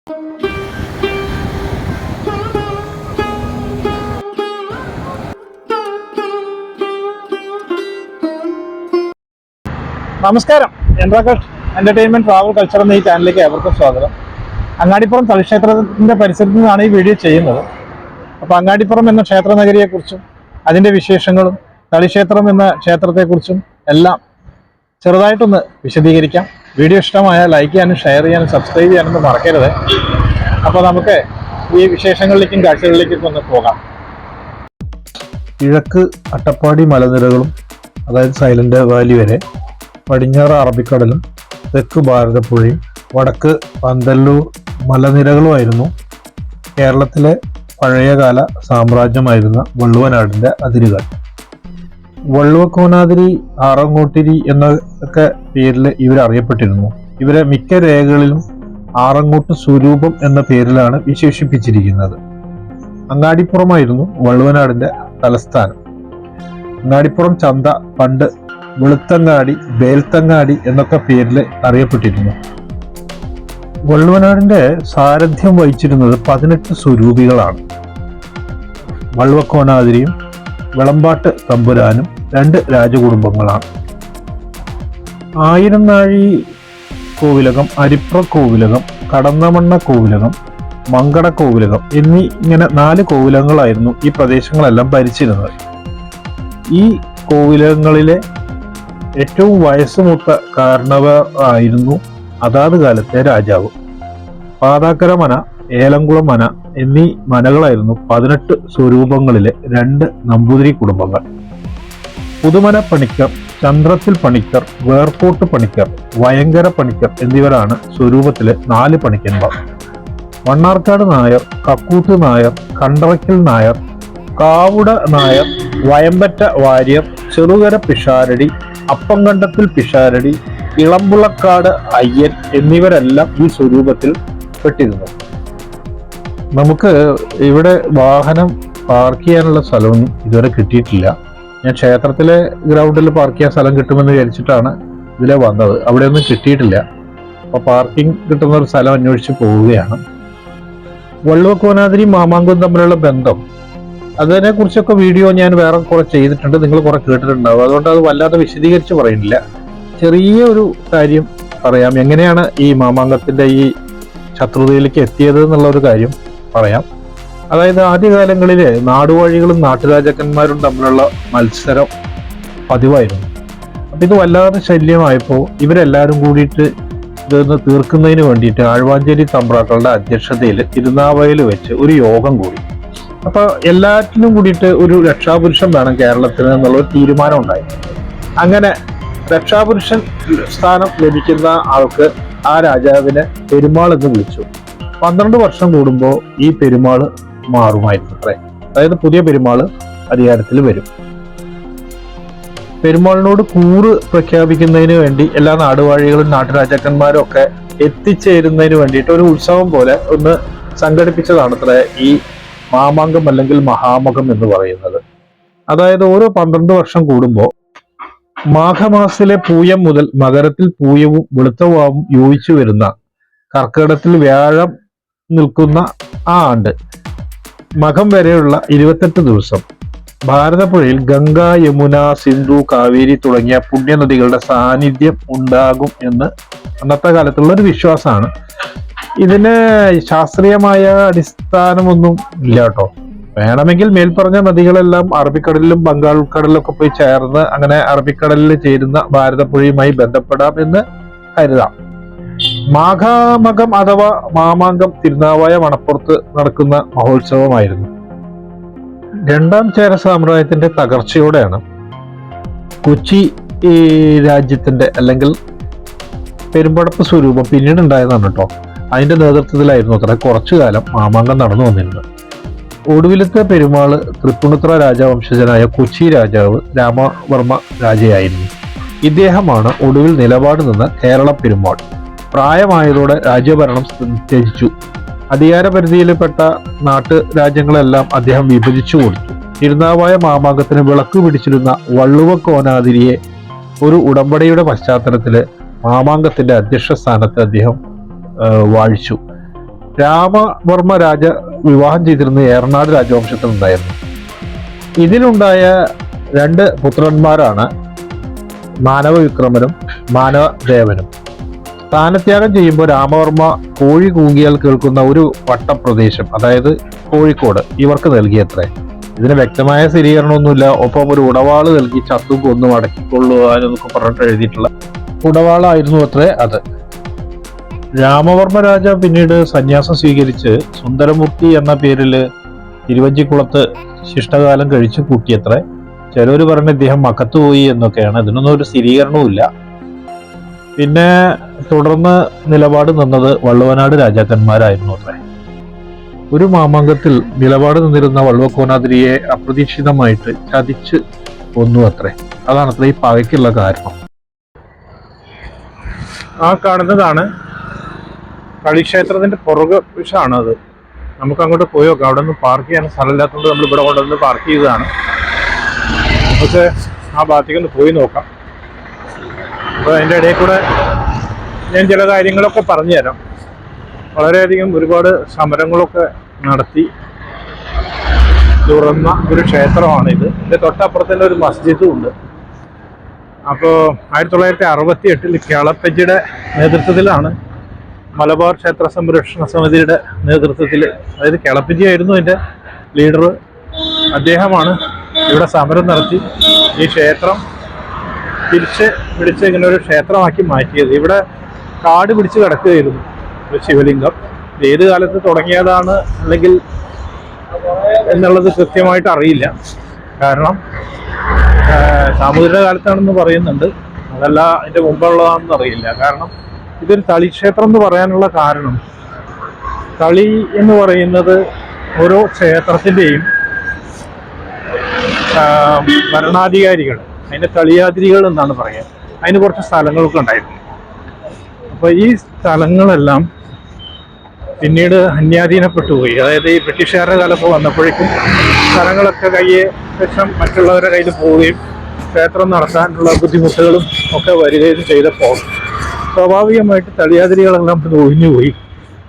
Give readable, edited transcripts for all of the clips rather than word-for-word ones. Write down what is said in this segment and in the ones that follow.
നമസ്കാരം. എൻട്രാക്കട്ട് entertainment travel culture എന്ന ഈ ചാനലിലേക്ക് ഏവർക്കും സ്വാഗതം. അങ്ങാടിപ്പുറം തളിക്ഷേത്രത്തിന്റെ പരിസരത്ത് നിന്നാണ് ഈ വീഡിയോ ചെയ്യുന്നത്. അപ്പോൾ അങ്ങാടിപ്പുറം എന്ന ക്ഷേത്ര നഗരിയെക്കുറിച്ചും അതിൻ്റെ വിശേഷങ്ങളും തളിക്ഷേത്രം എന്ന ക്ഷേത്രത്തെക്കുറിച്ചും എല്ലാം ചെറുതായിട്ടൊന്ന് വിശദീകരിക്കാം. വീഡിയോ ഇഷ്ടമായാൽ ലൈക്ക് ചെയ്യാനും ഷെയർ ചെയ്യാനും സബ്സ്ക്രൈബ് ചെയ്യാനൊന്നും മറക്കരുത്. അപ്പോൾ നമുക്ക് ഈ വിശേഷങ്ങളിലേക്കും കാഴ്ചകളിലേക്കും ഒന്ന് പോകാം. കിഴക്ക് അട്ടപ്പാടി മലനിരകളും അതായത് സൈലന്റ് വാലി വരെ, പടിഞ്ഞാറ് അറബിക്കടലും തെക്ക് ഭാരതപ്പുഴയും വടക്ക് പന്തല്ലൂർ മലനിരകളുമായിരുന്നു കേരളത്തിലെ പഴയകാല സാമ്രാജ്യമായിരുന്ന വള്ളുവനാടിൻ്റെ അതിരുകൾ. വള്ളുവക്കോനാതിരി, ആറങ്ങോട്ടിരി എന്നൊക്കെ പേരിൽ ഇവരറിയപ്പെട്ടിരുന്നു. ഇവരെ മിക്ക രേഖകളിലും ആറങ്ങോട്ട് സ്വരൂപം എന്ന പേരിലാണ് വിശേഷിപ്പിച്ചിരിക്കുന്നത്. അങ്ങാടിപ്പുറമായിരുന്നു വള്ളുവനാടിൻ്റെ തലസ്ഥാനം. അങ്ങാടിപ്പുറം ചന്ത പണ്ട് വെളുത്തങ്ങാടി, ബേൽത്തങ്ങാടി എന്നൊക്കെ പേരിൽ അറിയപ്പെട്ടിരുന്നു. വള്ളുവനാടിന്റെ സാരഥ്യം വഹിച്ചിരുന്നത് 18 സ്വരൂപികളാണ്. വള്ളുവക്കോനാതിരിയും വിളമ്പാട്ട് തമ്പുരാനും 2 രാജകുടുംബങ്ങളാണ്. ആയിരനാഴി കോവിലകം, അരിപ്ര കോവിലകം, കടന്നമണ്ണ കോവിലകം, മങ്കട കോവിലകം ഇങ്ങനെ 4 കോവിലകങ്ങളായിരുന്നു ഈ പ്രദേശങ്ങളെല്ലാം ഭരിച്ചിരുന്നത്. ഈ കോവിലകങ്ങളിലെ ഏറ്റവും വയസ്സുമൂത്ത കാരണവർ ആയിരുന്നു അതാത് കാലത്തെ രാജാവ്. പാതാക്കര മന, ഏലംകുളം മന എന്നീ മനകളായിരുന്നു 18 സ്വരൂപങ്ങളിലെ 2 നമ്പൂതിരി കുടുംബങ്ങൾ. പുതുമന പണിക്കർ, ചന്ദ്രത്തിൽ പണിക്കർ, വേർപോട്ട് പണിക്കർ, വയങ്കര പണിക്കർ എന്നിവരാണ് സ്വരൂപത്തിലെ 4 പണിക്കന്മാർ. മണ്ണാർക്കാട് നായർ, കക്കൂത്ത് നായർ, കണ്ടറയ്ക്കൽ നായർ, കാവുട നായർ, വയമ്പറ്റ വാര്യർ, ചെറുകര പിഷാരടി, അപ്പംകണ്ടത്തിൽ പിഷാരടി, ഇളമ്പുളക്കാട് അയ്യൻ എന്നിവരെല്ലാം ഈ സ്വരൂപത്തിൽ പെട്ടിരുന്നു. നമുക്ക് ഇവിടെ വാഹനം പാർക്ക് ചെയ്യാനുള്ള സ്ഥലമൊന്നും ഇതുവരെ കിട്ടിയിട്ടില്ല. ഞാൻ ക്ഷേത്രത്തിലെ ഗ്രൗണ്ടിൽ പാർക്ക് ചെയ്യാൻ സ്ഥലം കിട്ടുമെന്ന് വിചാരിച്ചിട്ടാണ് ഇതിലെ വന്നത്. അവിടെയൊന്നും കിട്ടിയിട്ടില്ല. അപ്പോൾ പാർക്കിംഗ് കിട്ടുന്ന ഒരു സ്ഥലം അന്വേഷിച്ച് പോവുകയാണ്. വള്ളുവക്കോനാതിരി മാമാങ്കവും തമ്മിലുള്ള ബന്ധം, അതിനെ കുറിച്ചൊക്കെ വീഡിയോ ഞാൻ വേറെ കുറെ ചെയ്തിട്ടുണ്ട്, നിങ്ങൾ കുറെ കേട്ടിട്ടുണ്ടാവും. അതുകൊണ്ട് അത് വല്ലാതെ വിശദീകരിച്ച് പറയുന്നില്ല. ചെറിയ ഒരു കാര്യം പറയാം. എങ്ങനെയാണ് ഈ മാമാങ്കത്തിന്റെ ഈ ശത്രുതയിലേക്ക് എത്തിയത് എന്നുള്ള ഒരു കാര്യം പറയാം. അതായത് ആദ്യകാലങ്ങളിൽ നാടുവാഴികളും നാട്ടുരാജാക്കന്മാരും തമ്മിലുള്ള മത്സരം പതിവായിരുന്നു. അപ്പം ഇത് വല്ലാതെ ശല്യമായപ്പോൾ ഇവരെല്ലാവരും കൂടിയിട്ട് ഇതൊന്ന് തീർക്കുന്നതിന് വേണ്ടിയിട്ട് ആഴ്വാഞ്ചേരി തമ്പ്രാക്കളുടെ അധ്യക്ഷതയിൽ തിരുനാവായയിൽ വെച്ച് ഒരു യോഗം കൂടി. അപ്പൊ എല്ലാറ്റിനും കൂടിയിട്ട് ഒരു രക്ഷാപുരുഷൻ വേണം കേരളത്തിന് എന്നുള്ള ഒരു തീരുമാനം ഉണ്ടായി. അങ്ങനെ രക്ഷാപുരുഷൻ സ്ഥാനം ലഭിക്കുന്ന ആൾക്ക് ആ രാജാവിനെ പെരുമാൾ എന്ന് വിളിച്ചു. 12 വർഷം കൂടുമ്പോൾ ഈ പെരുമാൾ മാറുമായിരുന്നു അത്രേ. അതായത് പുതിയ പെരുമാൾ അധികാരത്തിൽ വരും. പെരുമാളിനോട് കൂറ് പ്രഖ്യാപിക്കുന്നതിന് വേണ്ടി എല്ലാ നാടുവാഴികളും നാട്ടുരാജാക്കന്മാരും ഒക്കെ എത്തിച്ചേരുന്നതിന് വേണ്ടിയിട്ട് ഒരു ഉത്സവം പോലെ ഒന്ന് സംഘടിപ്പിച്ചതാണ് അത്രേ ഈ മാമാങ്കം അല്ലെങ്കിൽ മഹാമകം എന്ന് പറയുന്നത്. അതായത് ഓരോ 12 വർഷം കൂടുമ്പോൾ മാഘമാസത്തിലെ പൂയം മുതൽ മകരത്തിൽ പൂയവും വെളുത്തവാവും യോജിച്ചു വരുന്ന കർക്കിടകത്തിൽ വ്യാഴം നിൽക്കുന്ന ആ ആണ്ട് മകം വരെയുള്ള 28 ദിവസം ഭാരതപ്പുഴയിൽ ഗംഗ, യമുന, സിന്ധു, കാവേരി തുടങ്ങിയ പുണ്യനദികളുടെ സാന്നിധ്യം ഉണ്ടാകും എന്ന് അന്നത്തെ കാലത്തുള്ള ഒരു വിശ്വാസമാണ്. ഇതിന് ശാസ്ത്രീയമായ അടിസ്ഥാനമൊന്നും ഇല്ല കേട്ടോ. വേണമെങ്കിൽ മേൽപ്പറഞ്ഞ നദികളെല്ലാം അറബിക്കടലിലും ബംഗാൾ ഉൾക്കടലിലൊക്കെ പോയി ചേർന്ന് അങ്ങനെ അറബിക്കടലിൽ ചേരുന്ന ഭാരതപ്പുഴയുമായി ബന്ധപ്പെടാം എന്ന് കരുതാം. മാഘാമകം അഥവാ മാമാങ്കം തിരുനാവായ മണപ്പുറത്ത് നടക്കുന്ന മഹോത്സവമായിരുന്നു. 2ാം ചേര സാമ്രാജ്യത്തിന്റെ തകർച്ചയോടെയാണ് കൊച്ചി രാജ്യത്തിന്റെ അല്ലെങ്കിൽ പെരുമ്പടപ്പ് സ്വരൂപം പിന്നീട് ഉണ്ടായതാണ് കേട്ടോ. അതിന്റെ നേതൃത്വത്തിലായിരുന്നു അത്ര കുറച്ചു കാലം മാമാങ്കം നടന്നു വന്നിരുന്നത്. ഒടുവിലത്തെ പെരുമാള് തൃപ്പൂണിത്തുറ രാജവംശജനായ കൊച്ചി രാജാവ് രാമവർമ്മ രാജയായിരുന്നു. ഇദ്ദേഹമാണ് ഒടുവിൽ നിലപാട് നിന്ന കേരള പെരുമാൾ. പ്രായമായതോടെ രാജ്യഭരണം ത്യജിച്ചു. അധികാരപരിധിയിൽപ്പെട്ട നാട്ടു രാജ്യങ്ങളെല്ലാം അദ്ദേഹം വിഭജിച്ചു കൊടുത്തു. തിരുനാവായ മാമാങ്കത്തിന് വിളക്ക് പിടിച്ചിരുന്ന വള്ളുവക്കോനാതിരിയെ ഒരു ഉടമ്പടിയുടെ പശ്ചാത്തലത്തിൽ മാമാങ്കത്തിന്റെ അധ്യക്ഷ സ്ഥാനത്ത് അദ്ദേഹം വാഴിച്ചു. രാമവർമ്മ രാജ വിവാഹം ചെയ്തിരുന്ന ഏറനാട് രാജവംശത്തിൽ ഉണ്ടായിരുന്നു. ഇതിലുണ്ടായ 2 പുത്രന്മാരാണ് മാനവവിക്രമനും മാനവദേവനും. സ്ഥാനത്യാഗം ചെയ്യുമ്പോൾ രാമവർമ്മ കോഴി കൂകിയാൽ കേൾക്കുന്ന ഒരു വട്ടപ്രദേശം, അതായത് കോഴിക്കോട്, ഇവർക്ക് നൽകിയത്രേ. ഇതിന് വ്യക്തമായ സ്ഥിരീകരണമൊന്നുമില്ല. ഒപ്പം ഒരു ഉടവാള് നൽകി ചത്തും കൊന്നും അടക്കിക്കൊള്ളുക എന്നൊക്കെ പറഞ്ഞിട്ട് എഴുതിയിട്ടുള്ള ഉടവാളായിരുന്നു അത്രേ അത്. രാമവർമ്മ രാജ പിന്നീട് സന്യാസം സ്വീകരിച്ച് സുന്ദരമൂർത്തി എന്ന പേരിൽ തിരുവഞ്ചിക്കുളത്ത് ശിഷ്ടകാലം കഴിച്ചു കൂട്ടിയത്രേ. ചിലവർ പറഞ്ഞ ഇദ്ദേഹം മക്കത്ത് പോയി എന്നൊക്കെയാണ്. ഇതിനൊന്നും ഒരു സ്ഥിരീകരണവുമില്ല. പിന്നെ തുടർന്ന് നിലപാട് നിന്നത് വള്ളുവനാട് രാജാക്കന്മാരായിരുന്നു അത്രേ. ഒരു മാമാങ്കത്തിൽ നിലപാട് നിന്നിരുന്ന വള്ളുവക്കോനാതിരിയെ അപ്രതീക്ഷിതമായിട്ട് ചതിച്ച് കൊന്നു അത്രേ. അതാണ് അത്ര ഈ പകയ്ക്കുള്ള കാരണം. ആ കാണുന്നതാണ് കളിക്ഷേത്രത്തിന്റെ പുറകുവശമാണ് അത്. നമുക്ക് അങ്ങോട്ട് പോയി നോക്കാം. അവിടെ നിന്ന് പാർക്ക് ചെയ്യാൻ സ്ഥലമില്ലാത്തതുകൊണ്ട് നമ്മൾ ഇവിടെ കൊണ്ടുവന്ന് പാർക്ക് ചെയ്തതാണ്. നമുക്ക് ആ ഭാഗത്തേക്ക് ഒന്ന് പോയി നോക്കാം. അപ്പോൾ അതിൻ്റെ ഇടയിൽ കൂടെ ഞാൻ ചില കാര്യങ്ങളൊക്കെ പറഞ്ഞുതരാം. വളരെയധികം ഒരുപാട് സമരങ്ങളൊക്കെ നടത്തി തുറന്ന ഒരു ക്ഷേത്രമാണിത്. ഇതിൻ്റെ തൊട്ടപ്പുറത്ത് തന്നെ ഒരു മസ്ജിദും ഉണ്ട്. അപ്പോൾ 1968 കേളപ്പജിയുടെ നേതൃത്വത്തിലാണ്, മലബാർ ക്ഷേത്ര സംരക്ഷണ സമിതിയുടെ നേതൃത്വത്തിൽ, അതായത് കേളപ്പജി ആയിരുന്നു അതിൻ്റെ ലീഡർ. അദ്ദേഹമാണ് ഇവിടെ സമരം നടത്തി ഈ ക്ഷേത്രം തിരിച്ച് പിടിച്ച് ഇങ്ങനെ ഒരു ക്ഷേത്രമാക്കി മാറ്റിയത്. ഇവിടെ കാട് പിടിച്ച് കിടക്കുകയായിരുന്നു ഒരു ശിവലിംഗം. ഏത് കാലത്ത് തുടങ്ങിയതാണ് അല്ലെങ്കിൽ എന്നുള്ളത് കൃത്യമായിട്ട് അറിയില്ല. കാരണം സാമൂതിരിയുടെ കാലത്താണെന്ന് പറയുന്നുണ്ട്, അതല്ല അതിൻ്റെ മുമ്പുള്ളതാണെന്ന് അറിയില്ല. കാരണം ഇതൊരു തളിക്ഷേത്രം എന്ന് പറയാനുള്ള കാരണം, തളി എന്ന് പറയുന്നത് ഓരോ ക്ഷേത്രത്തിൻ്റെയും ഭരണാധികാരികൾ, അതിൻ്റെ തളിയാതിരികൾ എന്നാണ് പറയുക. അതിന് കുറച്ച് സ്ഥലങ്ങളൊക്കെ ഉണ്ടായിരുന്നു. അപ്പോൾ ഈ സ്ഥലങ്ങളെല്ലാം പിന്നീട് അന്യാധീനപ്പെട്ടുപോയി. അതായത് ഈ ബ്രിട്ടീഷുകാരുടെ കാലത്ത് വന്നപ്പോഴേക്കും സ്ഥലങ്ങളൊക്കെ ശേഷം മറ്റുള്ളവരുടെ കയ്യിൽ പോവുകയും ക്ഷേത്രം നടത്താനുള്ള ബുദ്ധിമുട്ടുകളും ഒക്കെ വരികയും ചെയ്തപ്പോൾ സ്വാഭാവികമായിട്ട് തളിയാതിരികളെല്ലാം ഒഴിഞ്ഞുപോയി.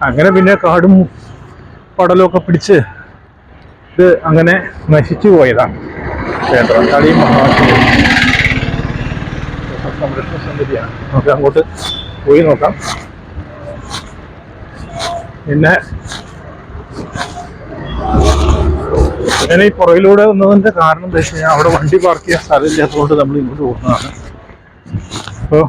അങ്ങനെ പിന്നെ കാടും പടലൊക്കെ പിടിച്ച് ഇത് അങ്ങനെ നശിച്ചു പോയതാണ് ക്ഷേത്രം. തളി മഹാശിവ സംരക്ഷണ സമിതിയാണ്. നമുക്ക് അങ്ങോട്ട് പോയി നോക്കാം. പിന്നെ ഇങ്ങനെ ഈ പുറകിലൂടെ വന്നതിൻ്റെ കാരണം എന്താ വെച്ച് കഴിഞ്ഞാൽ അവിടെ വണ്ടി പാർക്ക് ചെയ്യാൻ സ്ഥലമില്ലാത്തതുകൊണ്ട് നമ്മൾ ഇങ്ങോട്ട് പോകുന്നതാണ്. അപ്പോൾ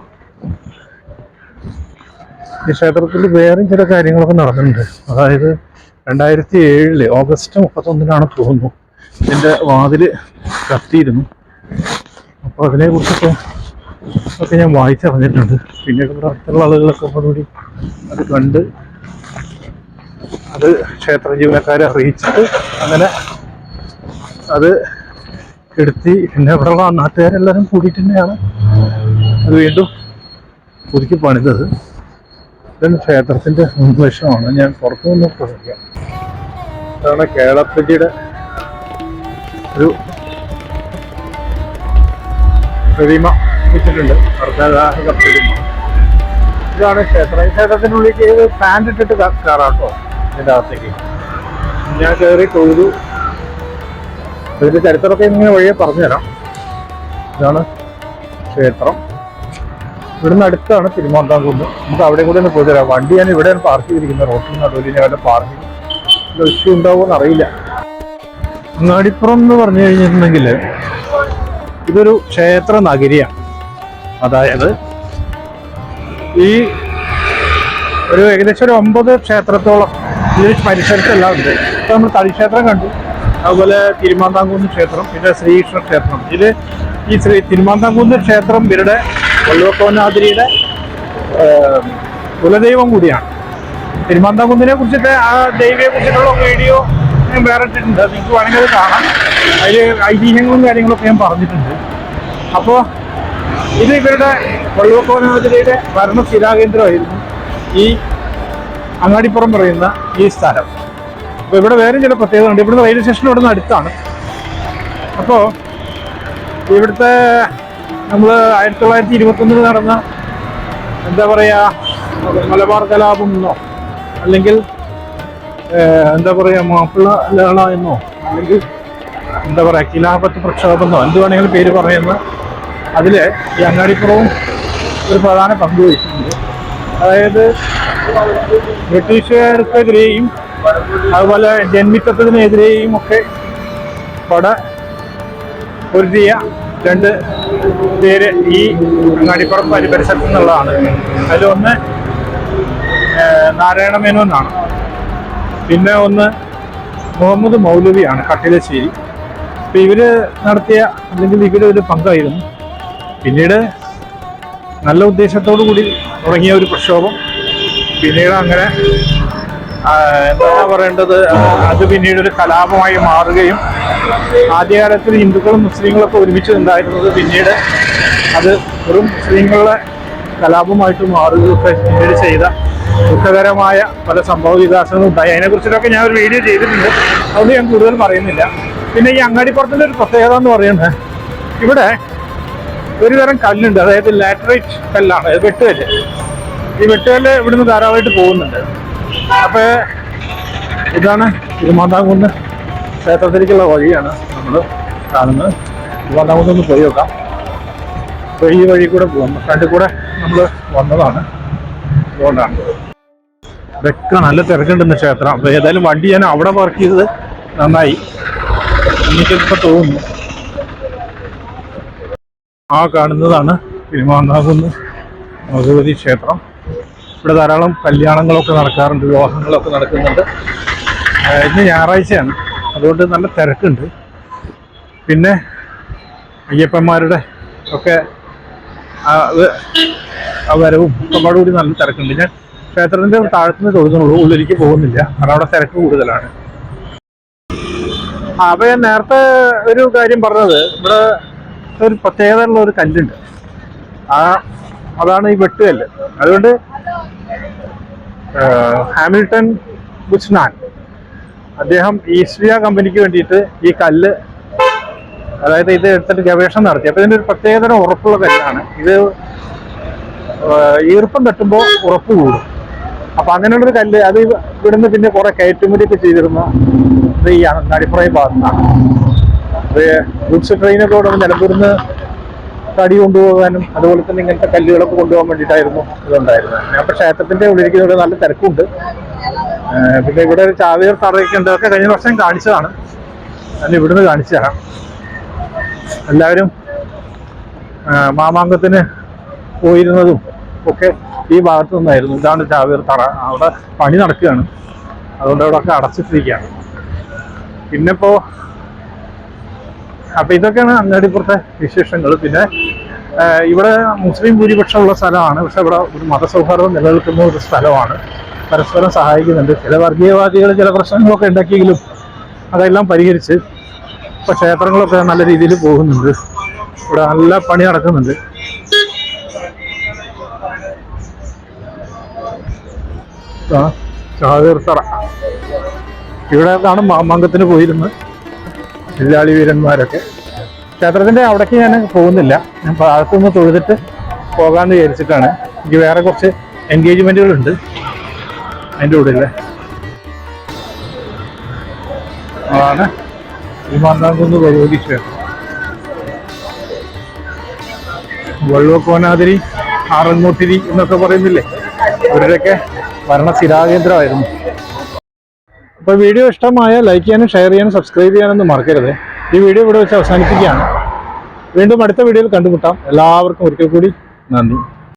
ഈ ക്ഷേത്രത്തിൽ വേറെയും ചില കാര്യങ്ങളൊക്കെ നടന്നിട്ടുണ്ട്. അതായത് 2007 ഓഗസ്റ്റ് 31 തോന്നുന്നു ഇതിൻ്റെ വാതിൽ കത്തിയിരുന്നു. അപ്പോൾ അതിനെക്കുറിച്ചൊക്കെ ഞാൻ വായിച്ചറിഞ്ഞിട്ടുണ്ട്. പിന്നീട് ഇവിടെ അടുത്തുള്ള ആളുകളൊക്കെ കൂടി അത് കണ്ട് അത് ക്ഷേത്ര ജീവനക്കാരെ അറിയിച്ചിട്ട് അങ്ങനെ അത് എടുത്തി. പിന്നെ ഇവിടെയുള്ള നാട്ടുകാരെല്ലാവരും കൂടിയിട്ട് തന്നെയാണ് അത് വീണ്ടും പുതുക്കി പണിതത്. ഇതാണ് ക്ഷേത്രത്തിൻ്റെ മുൻവശമാണ്. ഞാൻ പുറത്തു നിന്ന് ശ്രമിക്കാം. ഇതാണ് കേളപ്പജിയുടെ ഒരു പ്രതിമ വെച്ചിട്ടുണ്ട്, അർദ്ധദാഹക പ്രതിമ. ഇതാണ് ക്ഷേത്രം. ഈ ക്ഷേത്രത്തിനുള്ളിലേക്ക് പാൻറ് ഇട്ടിട്ട് കയറാട്ടോ ഇതിൻ്റെ അകത്തേക്ക്. ഞാൻ കയറി തൊഴുതു. ഇതിൻ്റെ ചരിത്രമൊക്കെ ഇങ്ങനെ വഴിയെ പറഞ്ഞുതരാം. ഇതാണ് ക്ഷേത്രം. ഇവിടുന്ന് അടുത്താണ് തിരുമാന്താംകുന്ന്. നമുക്ക് അവിടെ കൂടെ ഒന്ന് പോയി തരാം. വണ്ടി ഞാൻ ഇവിടെയാണ് പാർക്ക് ചെയ്തിരിക്കുന്നത്. റോട്ടിൽ നടുവിൽ ഞാൻ വല്ല പാർക്കിംഗ് ഇഷ്യൂ ഉണ്ടാവുമെന്ന് അറിയില്ല. അങ്ങാടിപ്പുറം എന്ന് പറഞ്ഞു കഴിഞ്ഞിട്ടുണ്ടെങ്കിൽ ഇതൊരു ക്ഷേത്ര നഗരിയാണ്. അതായത് ഈ ഒരു ഏകദേശം ഒരു 9 ക്ഷേത്രത്തോളം ഈ പരിസരത്തെല്ലാം ഉണ്ട്. ഇപ്പം നമ്മൾ തളിക്ഷേത്രം കണ്ടു, അതുപോലെ തിരുമാന്താംകുന്ന് ക്ഷേത്രം, പിന്നെ ശ്രീകൃഷ്ണ ക്ഷേത്രം. ഈ തിരുമാന്താംകുന്ന് ക്ഷേത്രം ഇവരുടെ വള്ളുവക്കോനാതിരിയുടെ കുലദൈവം കൂടിയാണ്. തിരുമാന്താംകുന്നിനെ കുറിച്ചിട്ട് ആ ദൈവയെ കുറിച്ചിട്ടുള്ള വീഡിയോ ഞാൻ വേറെ ഇട്ടിട്ടുണ്ട്. നിങ്ങൾക്ക് വേണമെങ്കിൽ അത് കാണാം. അതിൽ ഐതിഹ്യങ്ങളും കാര്യങ്ങളൊക്കെ ഞാൻ പറഞ്ഞിട്ടുണ്ട്. അപ്പോൾ ഇത് ഇവരുടെ വള്ളുവക്കോനാതിരിയുടെ ഭരണ സ്ഥിരാകേന്ദ്രമായിരുന്നു ഈ അങ്ങാടിപ്പുറം പറയുന്ന ഈ സ്ഥലം. അപ്പോൾ ഇവിടെ വേറെ ചില പ്രത്യേകത ഉണ്ട്. ഇവിടുന്ന് റെയിൽവേ സ്റ്റേഷൻ ഇവിടെ നിന്ന് അടുത്താണ്. അപ്പോൾ ഇവിടുത്തെ നമ്മൾ 1921 നടന്ന എന്താ പറയുക, മലബാർ കലാപം എന്നോ അല്ലെങ്കിൽ എന്താ പറയുക, മാപ്പിള ലഹള എന്നോ അല്ലെങ്കിൽ എന്താ പറയുക ഖിലാഫത്ത് പ്രക്ഷോഭം എന്നോ എന്ത് വേണമെങ്കിലും പേര് പറയുന്ന അതിൽ ഈ അങ്ങാടിപ്പുറവും ഒരു പ്രധാന പങ്ക് വഹിച്ചിട്ടുണ്ട്. അതായത് ബ്രിട്ടീഷുകാർക്കെതിരെയും അതുപോലെ ജന്മിത്വത്തിനെതിരെയും ഒക്കെ പൊരുതിയ രണ്ട് പേര് ഈ അങ്ങാടിപ്പുറം പരിസരത്തു നിന്നുള്ളതാണ്. അതിലൊന്ന് നാരായണ മേനോനാണ്, പിന്നെ ഒന്ന് മുഹമ്മദ് മൗലവിയാണ് കട്ടിലശ്ശേരി. അപ്പം ഇവർ നടത്തിയ അല്ലെങ്കിൽ ഇവരുടെ ഒരു പങ്കായിരുന്നു പിന്നീട് നല്ല ഉദ്ദേശത്തോടു കൂടി തുടങ്ങിയ ഒരു പ്രക്ഷോഭം പിന്നീട് അങ്ങനെ എന്താ പറയേണ്ടത്, അത് പിന്നീട് ഒരു കലാപമായി മാറുകയും ആദ്യകാലത്തിൽ ഹിന്ദുക്കളും മുസ്ലിങ്ങളൊക്കെ ഒരുമിച്ച് ഉണ്ടായിരുന്നത് പിന്നീട് അത് വെറും മുസ്ലിങ്ങളുടെ കലാപമായിട്ട് മാറുകയൊക്കെ പിന്നീട് ചെയ്ത ദുഃഖകരമായ പല സംഭവ വികാസങ്ങളും ഉണ്ടായി. അതിനെക്കുറിച്ചിട്ടൊക്കെ ഞാൻ ഒരു വീഡിയോ ചെയ്തിട്ടുണ്ട്, അതുകൊണ്ട് ഞാൻ കൂടുതൽ പറയുന്നില്ല. പിന്നെ ഈ അങ്ങാടിപ്പുറത്തിൻ്റെ ഒരു പ്രത്യേകത എന്ന് പറയുന്നത് ഇവിടെ ഒരു തരം കല്ലുണ്ട്, അതായത് ലാറ്ററൈറ്റ് കല്ലാണ്, വെട്ടുകല്ല്. ഈ വെട്ടുകല്ല് ഇവിടുന്ന് ധാരാളമായിട്ട് പോകുന്നുണ്ട്. അപ്പോൾ ഇതാണ് തിരുമാന്താംകുന്ന് ക്ഷേത്രത്തിലേക്കുള്ള വഴിയാണ് നമ്മൾ കാണുന്നത്. തിരുമാന്താംകുന്നൊന്ന് പോയി നോക്കാം. അപ്പോൾ ഈ വഴി കൂടെ പോകും, ഫ്രണ്ടിൽ കൂടെ നമ്മൾ വന്നതാണ്, അതുകൊണ്ടാണ്. ഇതൊക്കെ നല്ല തിരക്കുണ്ടെന്ന് ക്ഷേത്രം. അപ്പോൾ ഏതായാലും വണ്ടി ഞാൻ അവിടെ പാർക്ക് ചെയ്തത് നന്നായി, എനിക്കിപ്പോൾ തോന്നുന്നു. ആ കാണുന്നതാണ് തിരുമാന്താംകുന്ന് ഭഗവതി ക്ഷേത്രം. ഇവിടെ ധാരാളം കല്യാണങ്ങളൊക്കെ നടക്കാറുണ്ട്, വിവാഹങ്ങളൊക്കെ നടക്കുന്നുണ്ട്. ഇന്ന് ഞായറാഴ്ചയാണ്, അതുകൊണ്ട് നല്ല തിരക്കുണ്ട്. പിന്നെ അയ്യപ്പന്മാരുടെ ഒക്കെ വരവും ഒക്കെപാടുകൂടി നല്ല തിരക്കുണ്ട്. ഞാൻ ക്ഷേത്രത്തിൻ്റെ താഴത്തുനിന്ന് തൊഴുന്നുള്ളൂ, ഉള്ളിലേക്ക് പോകുന്നില്ല, കാരണം അവിടെ തിരക്ക് കൂടുതലാണ്. അപ്പോൾ ഞാൻ നേരത്തെ ഒരു കാര്യം പറഞ്ഞത്, ഇവിടെ ഒരു പ്രത്യേകതയുള്ള ഒരു കല്ലുണ്ട്, അതാണ് ഈ വെട്ടുകല്ല്. അതുകൊണ്ട് ഹാമിൽട്ടൺ ബുച്ച്നാൻ അദ്ദേഹം ഈസ്റ്റ് ഇന്ത്യ കമ്പനിക്ക് വേണ്ടിയിട്ട് ഈ കല്ല്, അതായത് ഇത് എടുത്തിട്ട് ഗവേഷണം നടത്തി. അപ്പോൾ ഇതിൻ്റെ ഒരു പ്രത്യേകതരം ഉറപ്പുള്ള കല്ലാണ് ഇത്. ഈർപ്പം തട്ടുമ്പോൾ ഉറപ്പ് കൂടും. അപ്പം അങ്ങനെയുള്ളൊരു കല്ല്, അത് ഇവിടുന്ന് പിന്നെ കുറേ കയറ്റുമതിയൊക്കെ ചെയ്തിരുന്ന ഇത് ഈ അങ്ങാടിപ്പുറം ഭാഗത്താണ്. അത് ഗുഡ്സ് ട്രെയിനൊക്കെ ഇവിടെ നിലമ്പൂരിൽ നിന്ന് തടി കൊണ്ടുപോകാനും അതുപോലെ തന്നെ ഇങ്ങനത്തെ കല്ലുകളൊക്കെ കൊണ്ടുപോകാൻ വേണ്ടിയിട്ടായിരുന്നു ഇതുണ്ടായിരുന്നത്. അപ്പോൾ ക്ഷേത്രത്തിൻ്റെ ഉള്ളിരിക്കുന്ന നല്ല തിരക്കുണ്ട്. പിന്നെ ഇവിടെ ഒരു ചാവേർ തറയൊക്കെ ഉണ്ട്, അതൊക്കെ കഴിഞ്ഞ വർഷം കാണിച്ചതാണ്, ഞാൻ ഇവിടുന്ന് കാണിച്ചു തരാം. എല്ലാവരും മാമാങ്കത്തിന് പോയിരുന്നതും ഒക്കെ ഈ ഭാഗത്തു നിന്നായിരുന്നു. ഇതാണ് ചാവേർ തറ, അവിടെ പണി നടക്കുകയാണ്, അതുകൊണ്ട് അവിടെ ഒക്കെ അടച്ചിട്ടിരിക്കുകയാണ്. പിന്നിപ്പോൾ അപ്പം ഇതൊക്കെയാണ് അങ്ങാടിപ്പുറത്തെ വിശേഷങ്ങൾ. പിന്നെ ഇവിടെ മുസ്ലിം ഭൂരിപക്ഷമുള്ള സ്ഥലമാണ്, പക്ഷെ ഇവിടെ ഒരു മതസൗഹാർദ്ദം നിലനിൽക്കുന്ന ഒരു സ്ഥലമാണ്, പരസ്പരം സഹായിക്കുന്നുണ്ട്. ചില വർഗീയവാദികൾ ചില പ്രശ്നങ്ങളൊക്കെ ഉണ്ടാക്കിയെങ്കിലും അതെല്ലാം പരിഹരിച്ച് ഇപ്പോൾ ക്ഷേത്രങ്ങളൊക്കെ നല്ല രീതിയിൽ പോകുന്നുണ്ട്. ഇവിടെ നല്ല പണി നടക്കുന്നുണ്ട്. ചാവേർത്തറ ഇവിടെയാണ് മാമാങ്കത്തിന് പോയിരുന്നത് വില്ലാളി വീരന്മാരൊക്കെ. ക്ഷേത്രത്തിൻ്റെ അവിടേക്ക് ഞാൻ പോകുന്നില്ല, ഞാൻ ഭാഗത്തുനിന്ന് തൊഴുതിട്ട് പോകാമെന്ന് വിചാരിച്ചിട്ടാണ്. എനിക്ക് വേറെ കുറച്ച് എൻഗേജ്മെൻറ്റുകളുണ്ട് അതിൻ്റെ ഉള്ളിൽ. അതാണ് തിരുമാന്താംകുന്ന് ഭഗവതി ക്ഷേത്രം. വള്ളുവക്കോനാതിരി, ആറന്മുട്ടിരി എന്നൊക്കെ പറയുന്നില്ലേ, ഇവരുടെയൊക്കെ ഭരണസ്ഥിരാകേന്ദ്രമായിരുന്നു. അപ്പോൾ വീഡിയോ ഇഷ്ടമായ ലൈക്ക് ചെയ്യാനും ഷെയർ ചെയ്യാനും സബ്സ്ക്രൈബ് ചെയ്യാനൊന്നും മറക്കരുത്. ഈ വീഡിയോ ഇവിടെ വെച്ച് അവസാനിപ്പിക്കുകയാണ്. വീണ്ടും അടുത്ത വീഡിയോയിൽ കണ്ടുമുട്ടാം. എല്ലാവർക്കും ഒരിക്കൽ കൂടി നന്ദി.